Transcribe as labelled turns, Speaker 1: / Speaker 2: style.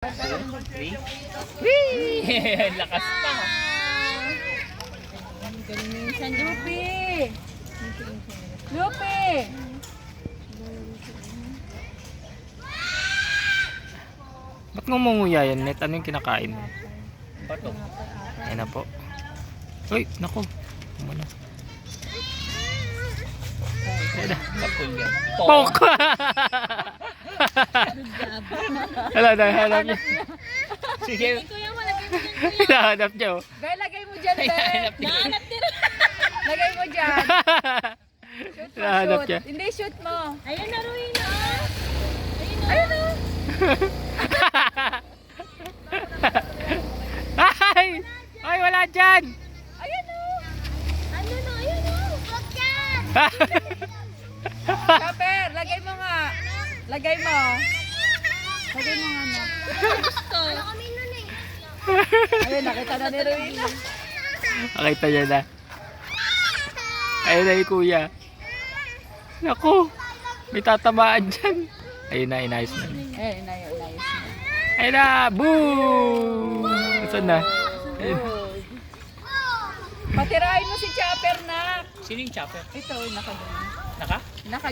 Speaker 1: Three. Whee! Lakas pa.
Speaker 2: Minsan Lupi! Lupi!
Speaker 3: Ba't ngumunguya yan, Net? Ano yung kinakain mo?
Speaker 1: Bato.
Speaker 3: Ayun na po. Uy, naku. Ano?
Speaker 1: Bakul yan.
Speaker 3: Pok! Hala, nahanap niya.
Speaker 1: Sige.
Speaker 2: Kuya mo, lagay mo dyan, kuya.
Speaker 3: Nahanap niya, oh.
Speaker 2: Be, lagay mo dyan, be.
Speaker 1: Nahanap niya.
Speaker 2: Nahanap din. Lagay mo dyan. Shoot mo,
Speaker 3: Nahanap
Speaker 2: shoot.
Speaker 3: niya.
Speaker 2: Hindi, shoot mo.
Speaker 4: Ayun na, Ruina. Ayun na.
Speaker 2: Ayun na.
Speaker 3: Ay! Ay, wala dyan!
Speaker 2: Ayun na.
Speaker 4: Ano na, ayun na. Huwag yan.
Speaker 2: Chopper, lagay mo nga. Lagay mo. Lagay mo nga na.
Speaker 4: Wala kami nun eh.
Speaker 2: Ayun, nakita na ni Ruina.
Speaker 3: Nakita niya na. Ayun na yung kuya. Naku! May tatamaan dyan. Ayun na, inayos na.
Speaker 2: Ayun na yun, nice.
Speaker 3: Ayun na! Boom! Saan na? Ayun.
Speaker 2: Patirahin mo si Chopper na.
Speaker 1: Sino yung chopper?
Speaker 2: Ito, naka.
Speaker 1: Naka?
Speaker 2: Naka.